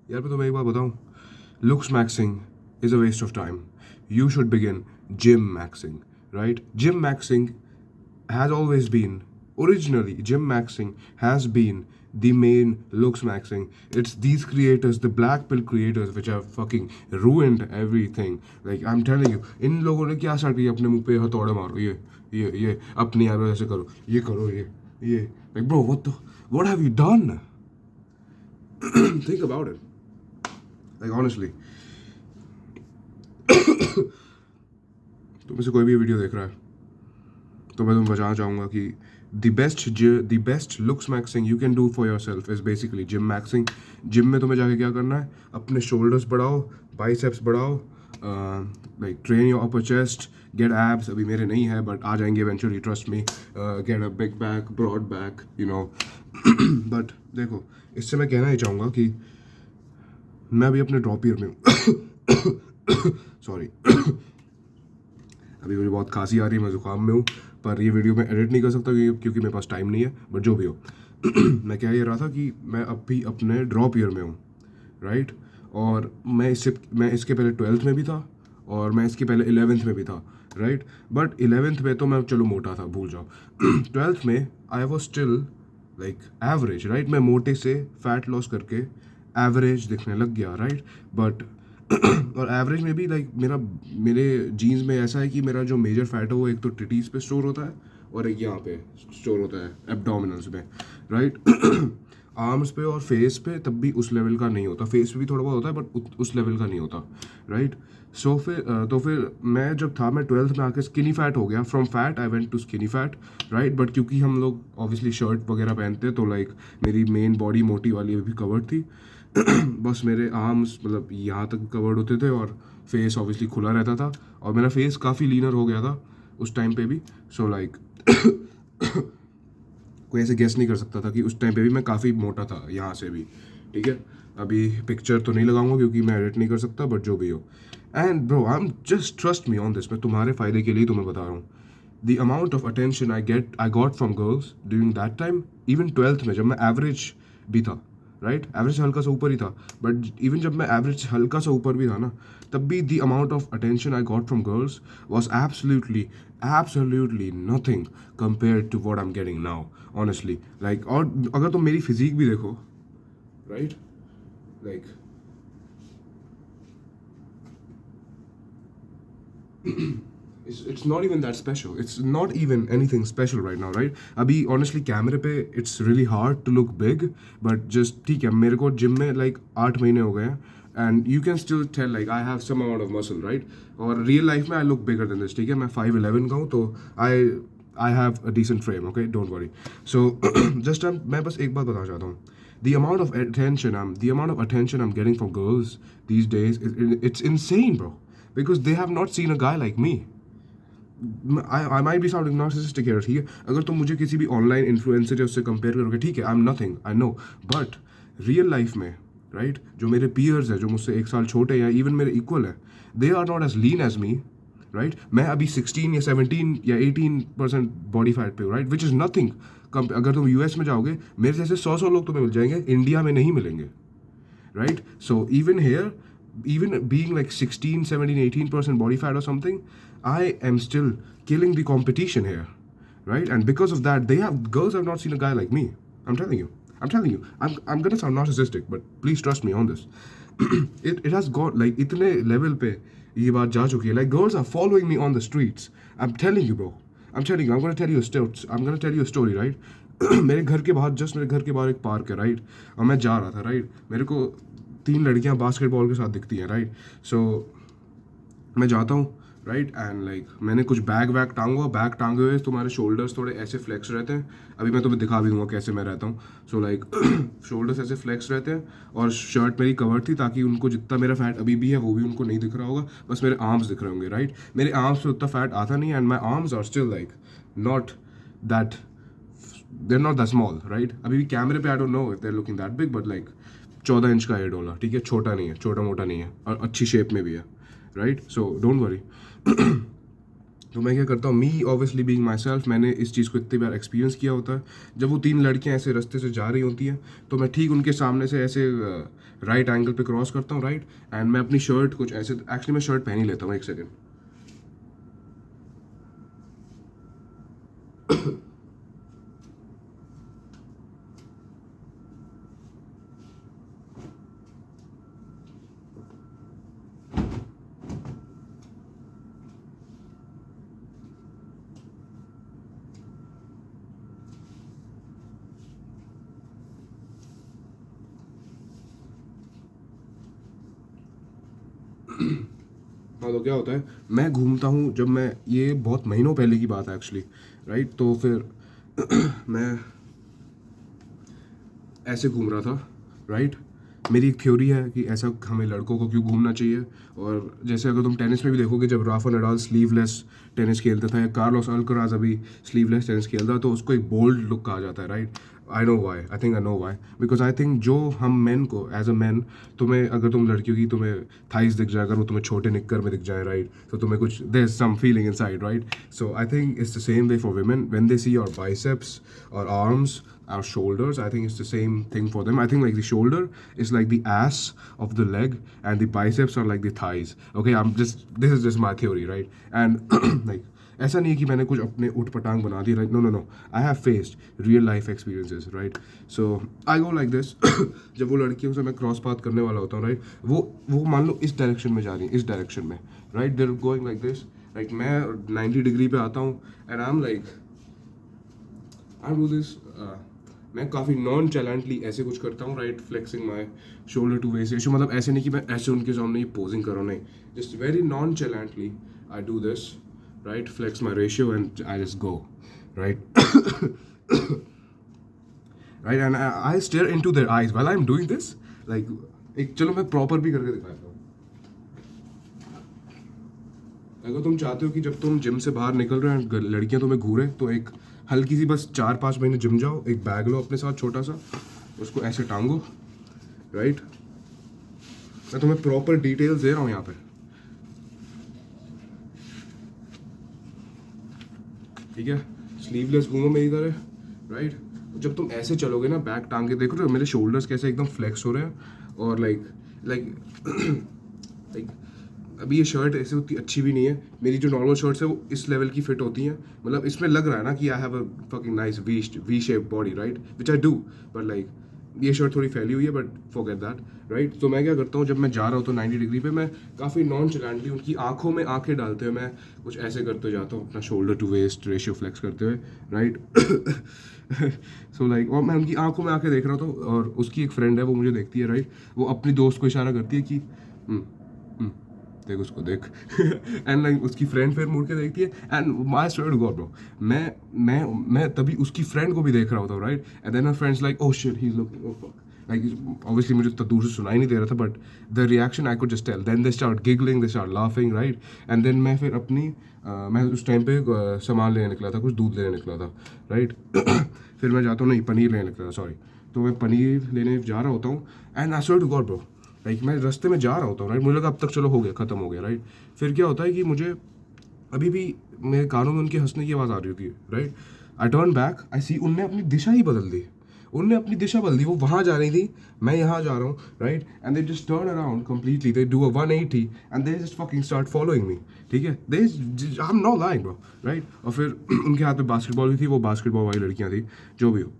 यार मैं तुम्हें एक बात बताऊं, looks maxing is a waste of time. You should begin gym maxing, right? Gym maxing has always been, originally gym maxing has been the main looks maxing. It's these creators, the black pill creators, which have fucking ruined everything. Like I'm telling you, इन लोगों ने क्या start किया, अपने मुंह पे हथौड़े मारो, ये अपनी यार ऐसे करो, ये करो, ये like bro, what have you done? Think about it. Like honestly, तुम में से कोई भी वीडियो देख रहा है तो मैं तुम्हें बताना चाहूँगा कि the best looks maxing you can do for your self is basically gym maxing. Gym में तुम्हें जाके क्या करना है, अपने शोल्डर्स बढ़ाओ, बाइसेप्स बढ़ाओ, like train your upper chest, get abs. अभी मेरे नहीं है बट आ जाएंगे eventually, trust me. Get a big back, broad back, you know. But देखो, इससे मैं कहना ही चाहूँगा कि मैं अभी अपने ड्रॉप ईयर में हूँ. सॉरी. अभी मुझे बहुत खांसी आ रही है, मैं जुकाम में हूँ, पर ये वीडियो मैं एडिट नहीं कर सकता क्योंकि मेरे पास टाइम नहीं है. बट जो भी हो, मैं कह ये रहा था कि मैं अभी अपने ड्रॉप ईयर में हूँ, राइट. और मैं इसके पहले 12th में भी था और मैं इसके पहले 11th में भी था, राइट. बट 11th में तो मैं चलो मोटा था, भूल जाओ. 12th में I was still like average, right. मैं मोटे से फैट लॉस करके एवरेज दिखने लग गया, राइट. बट और एवरेज में भी लाइक मेरे जीन्स में ऐसा है कि मेरा जो मेजर फैट है वो एक तो टिटीज पे स्टोर होता है और एक यहाँ पे स्टोर होता है एब्डोमिनल्स में, राइट. आर्म्स पे और फेस पे तब भी उस लेवल का नहीं होता, फेस पे भी थोड़ा बहुत होता है बट उस लेवल का नहीं होता, राइट. सो फिर मैं जब था, मैं 12th में आके स्किनी फैट हो गया. From fat I went to skinny fat, right. But क्योंकि हम लोग ऑब्वियसली शर्ट वगैरह पहनते तो लाइक मेरी मेन बॉडी मोटी वाली भी कवर्ड थी. बस मेरे आर्म्स मतलब यहाँ तक कवर्ड होते थे और फेस ऑब्वियसली खुला रहता था. और मेरा फेस काफ़ी लीनर हो गया था उस टाइम पे भी. सो लाइक कोई ऐसे गेस नहीं कर सकता था कि उस टाइम पे भी मैं काफ़ी मोटा था यहाँ से भी, ठीक है. अभी पिक्चर तो नहीं लगाऊंगा क्योंकि मैं एडिट नहीं कर सकता, बट जो भी हो. And bro, I am just trust me on this, मैं तुम्हारे फ़ायदे के लिए तुम्हें बता रहा हूँ. The amount of attention I got from girls during that time, even 12th में जब मैं एवरेज भी था, राइट. एवरेज हल्का सा ऊपर ही था, बट इवन जब मैं एवरेज हल्का सा ऊपर भी था ना, तब भी the amount of attention I got from girls was absolutely nothing compared to what I am getting now, honestly. Like और अगर तुम मेरी फिजिक भी देखो, right, like it's not even that special. It's not even anything special right now, right? अभी honestly कैमरे पे it's really hard to look big, but just ठीक है, मेरे को जिम में like 8 महीने हो गए हैं and you can still tell like I have some amount of muscle, right? और real life में I look bigger than this, ठीक है. मैं 5'11" का हूँ तो I have a decent frame, okay? Don't worry. So just मैं बस एक बात बताना चाहता हूँ. The amount of attention I'm getting from girls these days, it's insane, bro. Because they have not seen a guy like me. I might be sounding narcissistic here, ठीक है. अगर तुम मुझे किसी भी ऑनलाइन इन्फ्लुएंसर या उससे कंपेयर करोगे, ठीक है, I am nothing, I know. But real life में, राइट, जो मेरे पीयर्स हैं, जो मुझसे 1 साल छोटे या इवन मेरे इक्वल है, they are not as lean as me, right. मैं अभी 16 या 17 या 18% बॉडी फैट पे हूँ, राइट, विच इज़ नथिंग. अगर तुम यूएस में जाओगे, मेरे जैसे 100 लोग तुम्हें मिल जाएंगे, इंडिया में नहीं मिलेंगे, right? So even here, even being like 16, 17, 18% body fat or something, I am still killing the competition here, right? And because of that, girls have not seen a guy like me. I'm telling you. I'm gonna sound narcissistic, but please trust me on this. it has got like इतने level पे ये बात जा चुकी है. Like girls are following me on the streets. I'm telling you, bro. I'm telling you. I'm gonna tell you a story, right? मेरे घर के बाहर, जस्ट मेरे घर के बाहर एक पार्क है, राइट. और मैं जा रहा था, राइट. मेरे को 3 लड़कियां बास्केटबॉल के साथ दिखती हैं, राइट. सो मैं जाता हूँ, राइट. एंड लाइक मैंने कुछ बैग टांगे हुए, तुम्हारे शोल्डर्स थोड़े ऐसे फ्लेक्स रहते हैं. अभी मैं तुम्हें दिखा भी दूंगा कैसे मैं रहता हूँ. सो लाइक शोल्डर्स ऐसे फ्लेक्स रहते हैं और शर्ट मेरी कवर थी ताकि उनको जितना मेरा फैट अभी भी है वो भी उनको नहीं दिख रहा होगा, बस मेरे आर्म्स दिख रहे होंगे, राइट. मेरे आर्म्स पे उतना फैट आता नहीं, and my arms are still like not that, they're not that small, right? अभी भी कैमरे पे I don't know if they're looking that big, but like 14 inch का हेड होला, ठीक है, छोटा नहीं है, छोटा मोटा नहीं है, और अच्छी शेप में भी है, राइट. So don't worry. तो मैं क्या करता हूँ, me obviously being my self, मैंने इस चीज़ को इतनी बार एक्सपीरियंस किया होता है। जब वो 3 लड़कियाँ ऐसे रास्ते से जा रही होती हैं तो मैं ठीक उनके सामने से ऐसे राइट एंगल पे क्रॉस करता हूँ, राइट, एंड मैं अपनी शर्ट कुछ ऐसे, एक्चुअली मैं शर्ट पहन ही लेता हूँ, एक सेकेंड। हाँ, तो क्या होता है, मैं घूमता हूँ जब मैं, ये बहुत महीनों पहले की बात है एक्चुअली, राइट, तो फिर मैं ऐसे घूम रहा था, राइट। मेरी एक थ्योरी है कि ऐसा हमें लड़कों को क्यों घूमना चाहिए। और जैसे अगर तुम टेनिस में भी देखोगे, जब राफा नडाल स्लीवलेस टेनिस खेलता था या कार्लोस अल्कराज अभी स्लीवलेस टेनिस खेलता है, तो उसको एक बोल्ड लुक कहा जाता है, right. I know why, I think I know why, because I think जो हम मेन को एज अ मैन, तुम्हें अगर तुम लड़कियों की तुम्हें थाइस दिख जाए, अगर वो तुम्हें छोटे निक्कर में दिख जाए, राइट, तो तुम्हें कुछ there is some feeling inside, right. So I think it's the same way for women when they see your biceps or arms, our shoulders. I think it's the same thing for them. I think like the shoulder is like the ass of the leg, and the biceps are like the thighs. Okay, this is just my theory, right? And like ऐसा नहीं है कि मैंने कुछ अपने उठ पटांग बना दी, right, no no no, I have faced real life experiences, right. So I go like this. जब वो लड़कियों से मैं क्रॉस पाथ करने वाला होता हूँ, राइट, वो मान लो इस डायरेक्शन में जा रही है, इस डायरेक्शन में, right, there going like this, like मैं 90 डिग्री पे आता हूँ and I am like, I do this, मैं काफ़ी नॉन चैलेंटली ऐसे कुछ करता हूँ, right, flexing my shoulder to waist ratio, मतलब ऐसे नहीं कि मैं ऐसे उनके सामने ही पोजिंग कर रहा हूँ, नहीं, just very nonchalantly I do this, right, flex my ratio and I just go, right, right, and I stare into their eyes while I am doing this, like, एक चलो मैं proper भी करके दिखाता हूँ। अगर तुम चाहते हो कि जब तुम जिम से बाहर निकल रहे हैं लड़कियां तुम्हें घूरे, तो एक हल्की सी बस 4-5 महीने जिम जाओ, एक बैग लो अपने साथ छोटा सा, उसको ऐसे टांगो, राइट। मैं तुम्हें प्रॉपर डिटेल्स दे रहा हूँ यहाँ पे, ठीक है। स्लीवलेस घूमो मेरी तरह, राइट। जब तुम ऐसे चलोगे ना, बैग टांग के, देखो मेरे शोल्डर्स कैसे एकदम फ्लेक्स हो रहे हैं, और लाइक लाइक लाइक अभी ये शर्ट ऐसे उतनी अच्छी भी नहीं है, मेरी जो नॉर्मल शर्ट्स है वो इस लेवल की फिट होती हैं, मतलब इसमें लग रहा है ना कि I have a fucking nice V shape body, right, which I do, but like ये शर्ट थोड़ी फैली हुई है, बट फॉरगेट दैट, राइट। तो मैं क्या करता हूँ, जब मैं जा रहा हूँ तो 90 डिग्री पे मैं काफ़ी नॉन चैलेंटली उनकी आंखों में आंखें डालते हुए मैं कुछ ऐसे करते जाता हूँ, अपना shoulder to waist ratio flex करते हुए, राइट। सो लाइक, और मैं उनकी आंखों में आंखें देख रहा था, और उसकी एक फ्रेंड है, वो मुझे देखती है, राइट, वो अपनी दोस्त को इशारा करती है कि "हम्म, देख उसको देख", एंड लाइक उसकी फ्रेंड फिर मुड़ के देखती है, and my swear to god bro, मैं तभी उसकी फ्रेंड को भी देख रहा होता हूँ, right, and then my friends like oh shit he is looking, oh fuck, like obviously मुझे तो दूर से सुनाई नहीं दे रहा था, but the reaction I could just tell, then they start giggling, they start laughing, right, and then मैं फिर अपनी मैं उस टाइम पे सामान लेने निकला था, कुछ दूध लेने निकला था, राइट। फिर मैं जाता हूँ, नहीं, पनीर लेने निकला था, सॉरी, तो मैं पनीर लेने जा रहा होता हूँ, and I swear to god bro, like मैं रास्ते में जा रहा होता हूँ, राइट, मुझे लगा अब तक चलो हो गया, ख़त्म हो गया, राइट। फिर क्या होता है कि मुझे अभी भी मेरे कानों में उनके हंसने की आवाज़ आ रही होती है, राइट। आई टर्न बैक, आई सी उनने अपनी दिशा ही बदल दी, उनने अपनी दिशा बदल दी, वो वहाँ जा रही थी, मैं यहाँ जा रहा हूँ, right, and they just turn around completely, they do a 180 and they just fucking start following me, ठीक है, they I am not lying bro, right. और फिर उनके हाथ में बास्केटबॉल भी थी, वो बास्केटबॉल वाली लड़कियाँ थी, जो भी हो,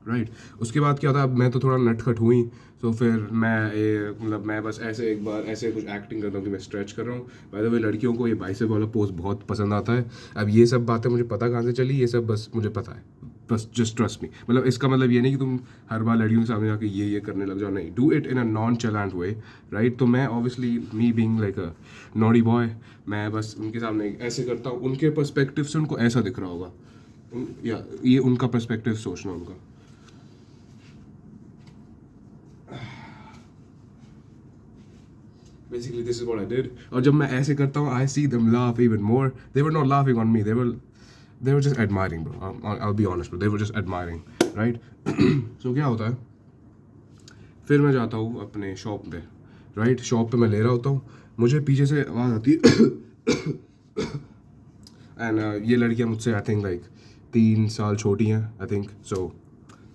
राइट। उसके बाद क्या था, अब मैं तो थोड़ा नटखट हुई, तो फिर मतलब मैं बस ऐसे एक बार ऐसे कुछ एक्टिंग करता हूँ कि मैं स्ट्रेच कर रहा हूँ। बाय द वे, लड़कियों को ये बाइसेप वाला पोज बहुत पसंद आता है। अब ये सब बातें मुझे पता कहाँ से चली, ये सब बस मुझे पता है, बस जस्ट ट्रस्ट मी। मतलब इसका मतलब ये नहीं कि तुम हर बार लड़कियों के सामने जाके ये करने लग जाओ, नहीं, do it in a nonchalant way, right. तो मैं obviously, me being like a naughty boy, मैं बस उनके सामने ऐसे करता हूँ, उनके पर्सपेक्टिव से उनको ऐसा दिख रहा होगा, या ये उनका पर्सपेक्टिव सोचना उनका। Basically, this is what I did. और जब मैं ऐसे करता हूँ, I see them laugh even more. They were not laughing on me. They were just admiring, bro. I'll be honest, bro. They were just admiring, right? So क्या होता है? फिर मैं जाता हूँ अपने शॉप पे, राइट। शॉप पे मैं ले रहा होता हूँ, मुझे पीछे से आवाज़ आती है एंड ये लड़कियाँ मुझसे आई थिंक लाइक 3 साल छोटी हैं आई थिंक. सो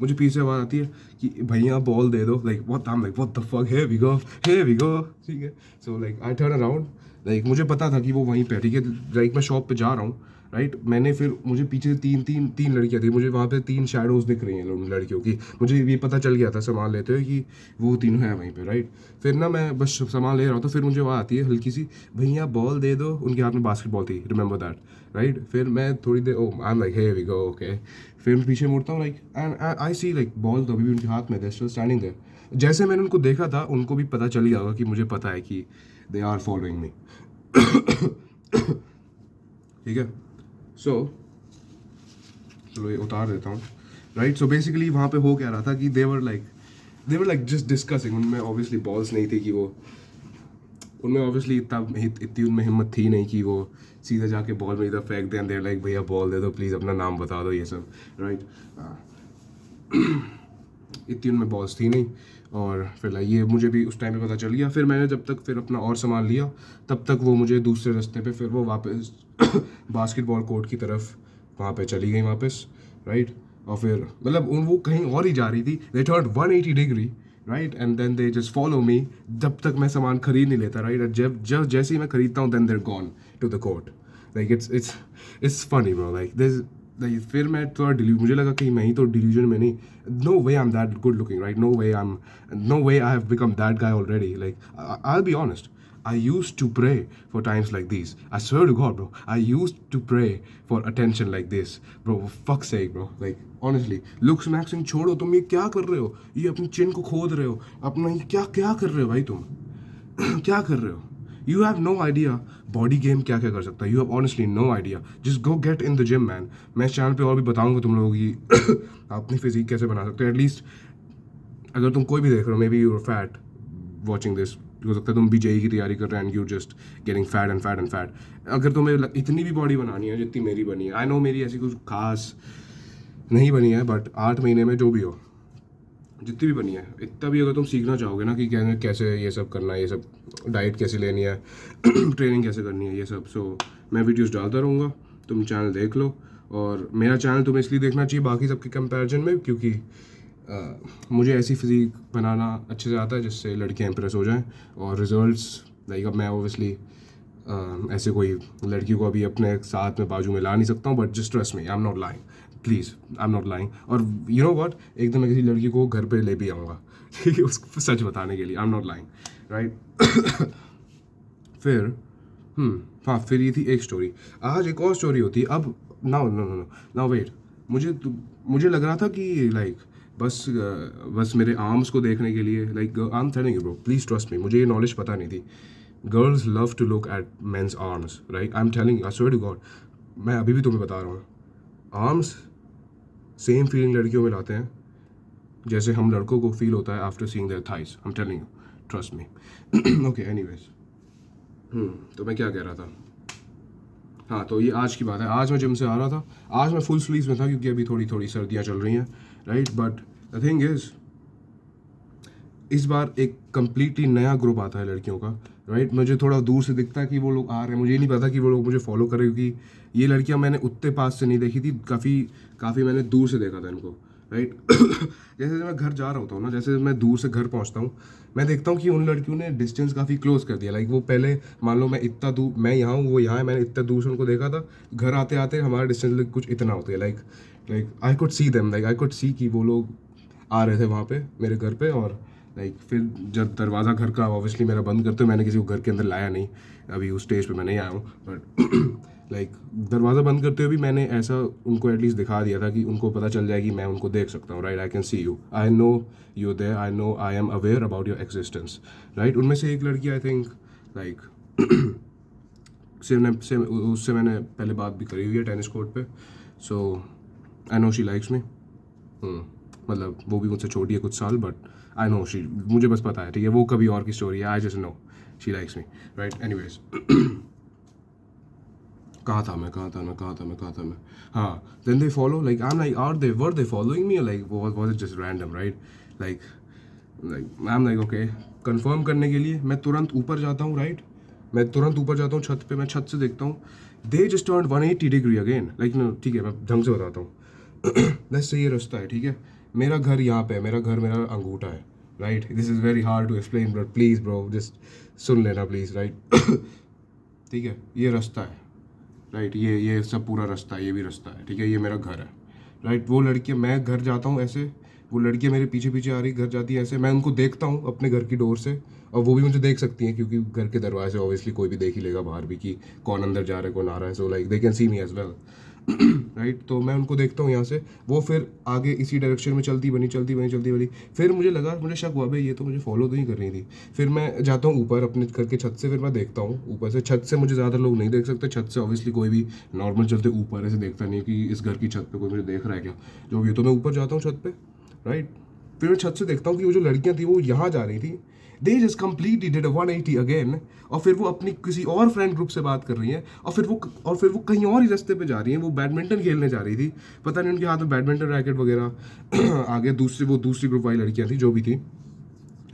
मुझे पीछे आवाज़ आती है कि भैया बॉल दे दो. Like what the fuck, here we go. ठीक है. So like I turn around. Like मुझे पता था कि वो वहीं पे, ठीक है. लाइक मैं शॉप पे जा रहा हूँ, राइट. मैंने फिर मुझे पीछे तीन लड़कियाँ थी. मुझे वहाँ पे 3 शैडोज़ दिख रही हैं लड़कियों की. मुझे ये पता चल गया था सामान लेते हुए कि वो तीनों हैं वहीं पे, राइट. फिर ना मैं बस सामान ले रहा हूँ तो फिर मुझे वहाँ आती है हल्की सी, भैया बॉल दे दो. उनके हाथ में बास्केटबॉल थी, रिमेंबर दैट, राइट. फिर मैं थोड़ी देर I am like here we go, okay. फिर मैं पीछे मुड़ता हूँ like and I see like ball तो अभी भी उनके हाथ में, दे स्टिल स्टैंडिंग देयर. जैसे मैंने उनको देखा था उनको भी पता चल गया होगा कि मुझे पता है कि दे आर फॉलोइंग मी. ठीक है. सो चलो ये उतार देता हूँ, राइट. सो बेसिकली वहाँ पे हो क्या रहा था कि देवर लाइक जस्ट डिस्कसिंग. उनमें ऑब्वियसली बॉल्स नहीं थी कि वो, उनमें ऑब्वियसली इतनी उनमें हिम्मत थी नहीं कि वो सीधे जाके बॉल में इधर फेंक दें. देर लाइक भैया बॉल दे दो प्लीज़, अपना नाम बता दो, ये सब, राइट. इतनी उनमें बॉल्स थी नहीं. और फिर लाइक ये मुझे भी उस टाइम पे पता चल गया. फिर मैंने जब तक फिर अपना और सामान लिया तब तक वो मुझे दूसरे रास्ते पे फिर वो वापस बास्केटबॉल कोर्ट की तरफ वहाँ पे चली गई वापस, राइट. और फिर मतलब वो कहीं और ही जा रही थी. They turned 180 degree, right. And then they just follow me जब तक मैं सामान खरीद नहीं लेता, राइट. जब जब जैसे ही मैं खरीदता हूँ then they're gone to the court. Like it's funny bro. Like फिर मैं थोड़ा मुझे लगा कि मैं ही तो डिल्यूजन में नहीं. No way I am that good looking, right. No way I have become that guy already. Like I will be honest, I used to pray for times like these. I swear to God, bro. I used to pray for attention like this, bro. For fuck's sake, bro. Like honestly, looks maxing छोड़ो. तुम ये क्या कर रहे हो? ये अपनी चिन को खोद रहे हो. अपना ये क्या कर रहे हो भाई तुम? क्या कर रहे हो? You have no idea body game क्या कर सकता है. You have honestly no idea. Just go get in the gym, man. मैं इस चैनल पे और भी बताऊंगा तुम लोगों की अपनी फिजिक कैसे बना सकते हो. एटलीस्ट अगर तुम कोई भी देख रहे हो, maybe you're fat watching this, हो सकता है तुम भी जेई की तैयारी कर रहे हैं and you just getting fat and fat and fat. अगर तुम्हें इतनी भी बॉडी बनानी है जितनी मेरी बनी है, आई नो मेरी ऐसी कुछ खास नहीं बनी है, बट 8 महीने में जो भी हो, जितनी भी बनी है, इतना भी अगर तुम सीखना चाहोगे ना कि कैसे ये सब करना है, ये सब डाइट कैसे लेनी है, ट्रेनिंग कैसे करनी है, ये सब. सो मैं वीडियोज़ डालता रहूँगा, तुम चैनल देख लो. और मेरा चैनल तुम्हें इसलिए देखना चाहिए बाकी सबके कंपैरिजन में क्योंकि मुझे ऐसी फिजिक बनाना अच्छे से आता है जिससे लड़कियां इंप्रेस हो जाएं. और रिजल्ट्स लाइक अब मैं ओबियसली ऐसे कोई लड़की को अभी अपने साथ में बाजू में ला नहीं सकता हूँ, but just trust me, I am not lying. Please, I am not lying. और यू नो व्हाट, एक दिन मैं किसी लड़की को घर पे ले भी आऊँगा ठीक है, उसको सच बताने के लिए. आई एम नॉट लाइंग, राइट. फिर हाँ, फिर ये थी एक स्टोरी. आज एक और स्टोरी होती है. अब नाउ वेट. मुझे लग रहा था कि लाइक बस मेरे आर्म्स को देखने के लिए, like I am telling you bro, please trust me, मुझे ये नॉलेज पता नहीं थी. Girls love to look at men's arms, right. I am telling, I swear to god, मैं अभी भी तुम्हें बता रहा हूँ. आर्म्स सेम फीलिंग लड़कियों में लाते हैं जैसे हम लड़कों को फील होता है after seeing their thighs. I am telling you, trust me. Okay, anyways, तो मैं क्या कह रहा था. हाँ, तो ये आज की बात है. आज मैं जिम से आ रहा था. आज मैं फुल स्लीव्स में था क्योंकि अभी थोड़ी सर्दियाँ चल रही हैं, right. But the thing is, इस बार एक कम्प्लीटली नया ग्रुप आता है लड़कियों का, राइट. मुझे थोड़ा दूर से दिखता है कि वो लोग आ रहे हैं. मुझे नहीं पता कि वो लोग मुझे फॉलो करें क्योंकि ये लड़कियां मैंने उतने पास से नहीं देखी थी. काफ़ी मैंने दूर से देखा था इनको, राइट. जैसे मैं घर जा रहा होता हूँ ना, जैसे मैं दूर से घर पहुँचता हूँ, मैं देखता हूँ कि उन लड़कियों ने डिस्टेंस काफ़ी क्लोज कर दिया. लाइक वो पहले मान लो मैं इतना दूर, मैं यहाँ हूँ, वो यहाँ है, मैंने इतना दूर से उनको देखा था. घर आते आते हमारा डिस्टेंस कुछ इतना होता है. Like I could see them, like I could see कि वो लोग आ रहे थे वहाँ पे मेरे घर पे. और लाइक फिर जब दरवाज़ा घर का ऑब्वियसली मेरा बंद करते हुए, मैंने किसी को घर के अंदर लाया नहीं, अभी उस स्टेज पे मैं नहीं आया हूँ. बट लाइक दरवाज़ा बंद करते हुए भी मैंने ऐसा उनको एटलीस्ट दिखा दिया था कि उनको पता चल जाए कि मैं उनको देख सकता हूँ, right. I can see you, I know you there, I know I am aware about your existence, right. उनमें से एक लड़की आई थिंक लाइक उससे मैंने पहले बात भी करी हुई है टेनिस कोर्ट पे. So I know she likes me. मतलब वो भी मुझसे छोटी है कुछ साल, बट आई नो शी, मुझे बस पता है, ठीक है. वो कभी और की स्टोरी है. I just know she likes me, right. Anyways, कहाँ था मैं. हाँ, then they follow, like I am like were they following me, like was it just random, right. Like I am like okay. Confirm करने के लिए मैं तुरंत ऊपर जाता हूँ, राइट. मैं तुरंत ऊपर जाता हूँ छत पे, मैं छत से देखता हूँ they just turn 180 degree again, like no ठीक है मैं ढंग से बताता हूँ। वैसे ये रास्ता है, ठीक है, मेरा घर यहाँ पे है, मेरा घर मेरा अंगूठा है, right. This is very hard to explain but please bro just सुन लेना प्लीज़, राइट। ठीक है, ये रास्ता है, राइट, ये सब पूरा रास्ता है, ये भी रास्ता है, ठीक है, ये मेरा घर है, राइट। वो लड़कियाँ, मैं घर जाता हूँ ऐसे, वो लड़कियाँ मेरे पीछे पीछे आ रही घर जाती है ऐसे, मैं उनको देखता हूँ अपने घर की डोर से, और वो भी मुझे देख सकती हैं क्योंकि घर के दरवाजे से ऑब्वियसली कोई भी देख ही लेगा बाहर भी कि कौन अंदर जा रहा है कौन आ रहा है, so like they can see me as well, right. तो मैं उनको देखता हूँ यहाँ से, वो फिर आगे इसी डायरेक्शन में चलती बनी, फिर मुझे लगा, मुझे शक हुआ भाई ये तो मुझे फॉलो तो नहीं कर रही थी। फिर मैं जाता हूँ ऊपर अपने घर के छत से, फिर मैं देखता हूँ ऊपर से, छत से मुझे ज़्यादा लोग नहीं देख सकते, छत से ऑब्वियसली कोई भी नॉर्मल चलते ऊपर ऐसे देखता नहीं कि इस घर की छत पर कोई मुझे देख रहा है क्या, जो भी हो। तो मैं ऊपर जाता हूँ छत पर, राइट। फिर मैं छत से देखता हूँ कि वो जो लड़कियाँ थी वो यहाँ जा रही थी, they just completely did 180 again, और फिर वो अपनी किसी और फ्रेंड ग्रुप से बात कर रही हैं, और फिर वो कहीं और ही रास्ते पे जा रही हैं, वो बैडमिंटन खेलने जा रही थी, पता नहीं उनके हाथ में बैडमिंटन रैकेट वगैरह। आगे दूसरी ग्रुप वाली लड़कियां थी जो भी थी,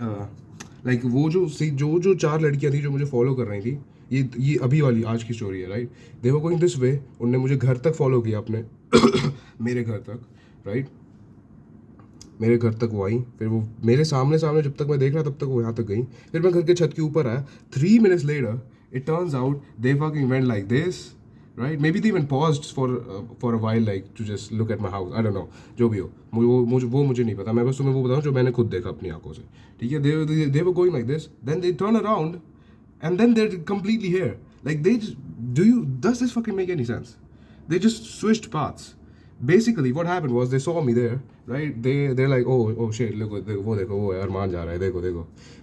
लाइक वो जो चार लड़कियां थी जो मुझे फॉलो कर रही थी, ये अभी वाली आज की स्टोरी है, right. They were going this way, उनने मुझे घर तक फॉलो किया अपने मेरे घर तक, राइट। मेरे घर तक वो आई, फिर वो मेरे सामने जब तक मैं देख रहा तब तक वो यहाँ तक गई, फिर मैं घर के छत के ऊपर आया, 3 minutes later it turns out they fucking went like this, right, maybe they even paused for a while like to just look at my house, I don't know, जो भी हो, मुझे नहीं पता, मैं बस तुम्हें वो बताऊँ जो मैंने खुद देखा अपनी आंखों से, ठीक है। they were going like this, then they turn around and then they're completely here, like does this fucking make any sense? They just switched paths. Basically what happened was they saw me there, right, they're like, oh shit, look वो अरमान जा रहा है, देखो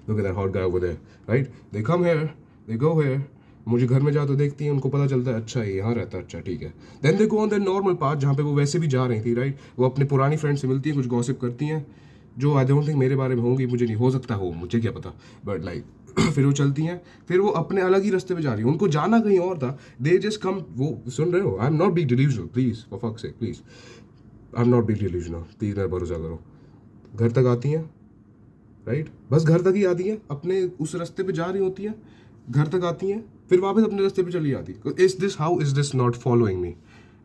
look at that hot guy over there, right, they come here, they go here, मुझे घर में जा तो देखती हैं, उनको पता चलता है अच्छा ये यहाँ रहता है, अच्छा ठीक है, then they go on the normal path जहाँ पे वो वैसे भी जा रही थी, राइट। वो अपने पुरानी फ्रेंड से मिलती हैं, कुछ गॉसिप करती हैं जो आई डोंट थिंक मेरे बारे में होंगी, मुझे नहीं, हो सकता हो, मुझे क्या पता, बट लाइक फिर वो चलती हैं, फिर वो अपने अलग ही रास्ते पे जा रही है, उनको जाना कहीं और था, दे जस्ट कम, वो सुन रहे हो, आई am not being delusional, please for fuck sake please, I am not being delusional, please मेरा भरोसा करो। घर तक आती हैं, राइट, बस घर तक ही आती हैं, अपने उस रास्ते पे जा रही होती हैं, घर तक आती हैं, फिर वापस अपने रास्ते पे चली जाती। How is this not following me,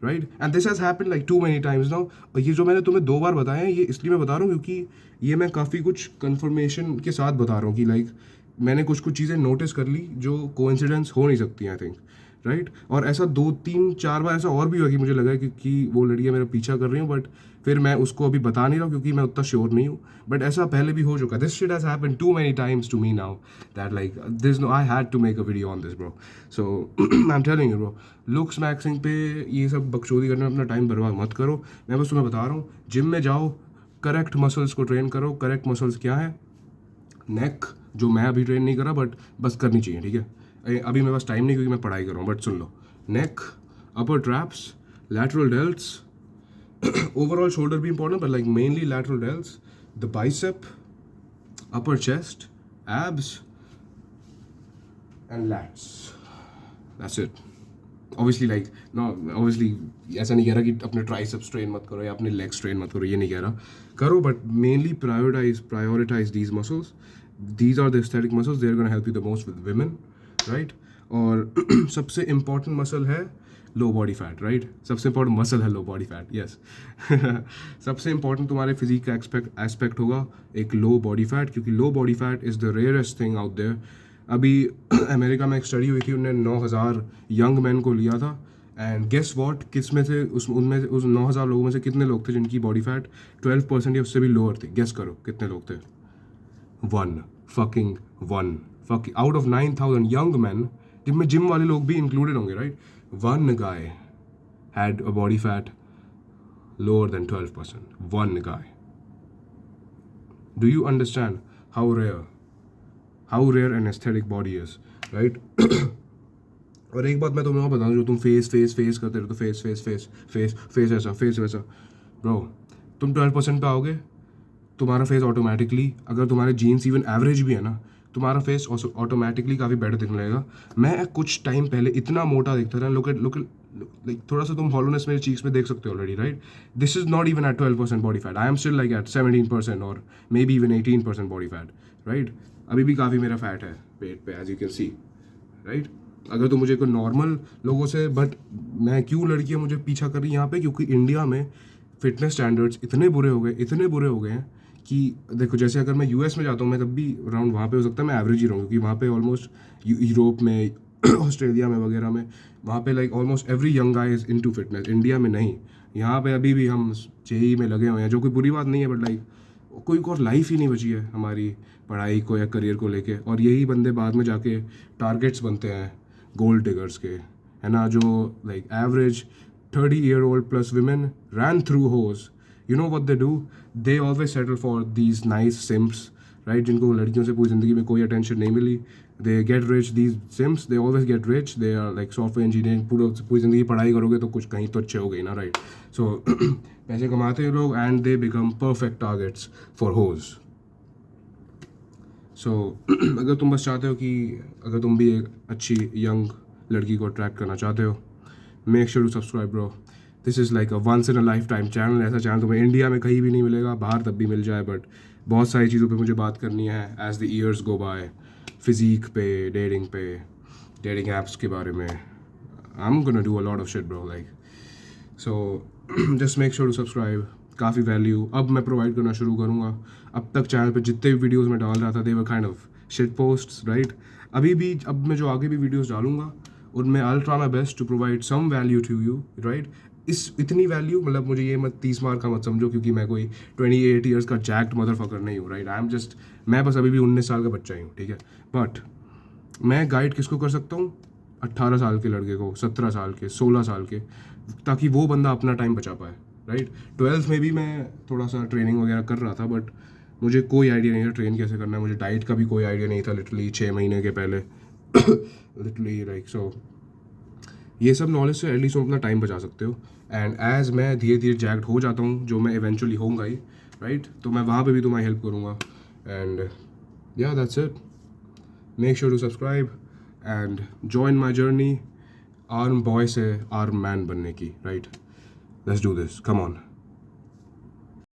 right, and this has happened like too many times now. और ये जो मैंने तुम्हें 2 बार बताया है, ये इसलिए मैं बता रहा हूँ क्योंकि ये मैं काफ़ी कुछ कन्फर्मेशन के साथ बता रहा हूँ कि लाइक मैंने कुछ चीज़ें नोटिस कर ली जो कोइंसिडेंस हो नहीं सकती, आई थिंक, राइट। और ऐसा 2-3-4 बार ऐसा और भी हुआ कि मुझे लगा कि वो लड़कियाँ मेरा पीछा कर रही हूँ, बट फिर मैं उसको अभी बता नहीं रहा हूँ क्योंकि मैं उतना श्योर नहीं हूँ, बट ऐसा पहले भी हो चुका। This shit has happened too many times to me now that like this no I had to make a video on this bro, so I am telling you bro, looks maxing पे ये सब बकचोदी करने में अपना time बर्बाद मत करो। मैं बस तुम्हें बता रहा हूँ, जिम में जाओ, करेक्ट मसल्स को ट्रेन करो। करेक्ट मसल्स क्या है? नेक, जो मैं अभी ट्रेन नहीं कर रहा बट बस करनी चाहिए, ठीक है। अभी मेरे पास टाइम नहीं क्योंकि मैं पढ़ाई कर रहा हूँ, but soon low, neck, upper traps, lateral delts, overall shoulder भी important but like mainly lateral delts, the bicep, upper chest, abs and lats, that's it. Obviously like no, obviously ऐसा नहीं कह रहा कि अपने ट्राइसेप्स ट्रेन मत करो या अपने लेग्स ट्रेन मत करो, ये नहीं कह रहा, करो, but mainly prioritize these muscles. These are the aesthetic muscles, they're going to help you the most with women, right? और सबसे इम्पॉर्टेंट मसल है लो बॉडी फैट, राइट। सबसे इम्पॉर्टेंट मसल है लो बॉडी फैट, यस। सबसे important तुम्हारे physique का aspect होगा एक लो बॉडी फैट, क्योंकि low body fat is the rarest thing out there. अभी अमेरिका में एक स्टडी हुई थी, उन्होंने 9,000 यंग मैन को लिया था, एंड गेस वॉट, किस में से उस 9,000 लोगों में से कितने लोग थे जिनकी बॉडी फैट 12% या उससे भी लोअर थी? गेस करो कितने लोग थे? 1 fucking 1 fucking out of 9,000 young men, जिनमें जिम वाले लोग भी इंक्लूडेड होंगे, right. 1 guy had a body fat lower than 12%. 1 guy. Do you understand how rare an aesthetic body is, right? और एक बात मैं तुम्हें और बता दूं, जो तुम फेस करते रहो, तो फेस ऐसा, फेस वैसा, ब्रो, तुम 12% पे आओगे, तुम्हारा फेस ऑटोमेटिकली, अगर तुम्हारे जीन्स इवन एवरेज भी है ना, तुम्हारा फेस ऑटोमेटिकली काफ़ी बेटर दिखने लगेगा। मैं कुछ टाइम पहले इतना मोटा दिखता था, लुक लाइक थोड़ा सा तुम हॉलोनेस मेरे चीक्स में देख सकते हो already, right. This is not even at 12% body fat, I am still like at 17% और maybe even 18% body fat, right. अभी भी काफ़ी मेरा फैट है पेट पे, as you can see, right. अगर तो मुझे कोई नॉर्मल लोगों से, बट मैं क्यों लड़कियां मुझे पीछा कर रही हैं यहाँ पे, क्योंकि इंडिया में फिटनेस स्टैंडर्ड्स इतने बुरे हो गए, इतने बुरे हो गए हैं कि देखो, जैसे अगर मैं यूएस में जाता हूँ मैं तब भी अराउंड वहाँ पे हो सकता है मैं एवरेज ही रहूँ, क्योंकि वहाँ पे ऑलमोस्ट यूरोप में ऑस्ट्रेलिया में वगैरह में वहाँ पे like almost every young guy is into fitness. India में नहीं, यहाँ पे अभी भी हम जेई में लगे हुए हैं, जो कोई बुरी बात नहीं है, बट लाइक कोई और लाइफ ही नहीं बची है हमारी पढ़ाई को या करियर को लेके। और यही बंदे बाद में जाके टारगेट्स बनते हैं गोल्ड डिगर्स के, है ना, जो like average 30-year-old plus women ran through hoes. You know what they do? They always settle for these nice simps, right? जिनको लड़कियों से पूरी ज़िंदगी में कोई अटेंशन नहीं मिली. They get rich, these simps, they always get rich. They are like software engineering, पूरी ज़िंदगी पढ़ाई करोगे तो कुछ कहीं तो अच्छे हो गई ना, right? So पैसे कमाते हैं लोग and they become perfect targets for hoes. So अगर तुम बस चाहते हो कि अगर तुम भी एक अच्छी यंग लड़की को अट्रैक्ट करना चाहते हो, make sure to subscribe bro. This is like a once in a lifetime channel. ऐसा चैनल तुम्हें इंडिया में कहीं भी नहीं मिलेगा, बाहर तब भी मिल जाए, बट बहुत सारी चीज़ों पे मुझे बात करनी है as the years go by. Physique पे, डेटिंग ऐप्स के बारे में। I am gonna do a lot of shit bro, like so just make sure to subscribe. काफ़ी वैल्यू अब मैं प्रोवाइड करना शुरू करूँगा। अब तक चैनल पे जितने भी वीडियोज़ मैं डाल रहा था they were kind of shit posts, right. अभी भी अब मैं जो आगे भी वीडियोज़ डालूंगा उनमें I will try my best to provide some value to you, right. इतनी वैल्यू मतलब मुझे ये मत 30 मार्क का मत समझो, क्योंकि मैं कोई 28 ईयर्स का जैक्ड मदरफकर नहीं हूँ, राइट। मैं बस अभी भी 19 साल का बच्चा ही हूँ, ठीक है। बट मैं गाइड किसको कर सकता हूँ? 18 साल के लड़के को, 17 साल के, 16 साल के, ताकि वो बंदा अपना टाइम बचा पाए, राइट। 12th में भी मैं थोड़ा सा ट्रेनिंग वगैरह कर रहा था, बट मुझे कोई आइडिया नहीं था ट्रेन कैसे करना है। मुझे डाइट का भी कोई आइडिया नहीं था लिटरली 6 महीने के पहले लिटरली, लाइक सो ये सब नॉलेज से एटलीस्ट तुम अपना टाइम बचा सकते हो। एंड एज मैं धीरे धीरे जैक्ट हो जाता हूँ, जो मैं इवेंचुअली होऊंगा ही, राइट, तो मैं वहाँ पे भी तुम्हारी हेल्प करूँगा। And yeah that's it. Make sure to subscribe and join my journey arm boy से आर्म मैन बनने की, right. Let's do this, come on.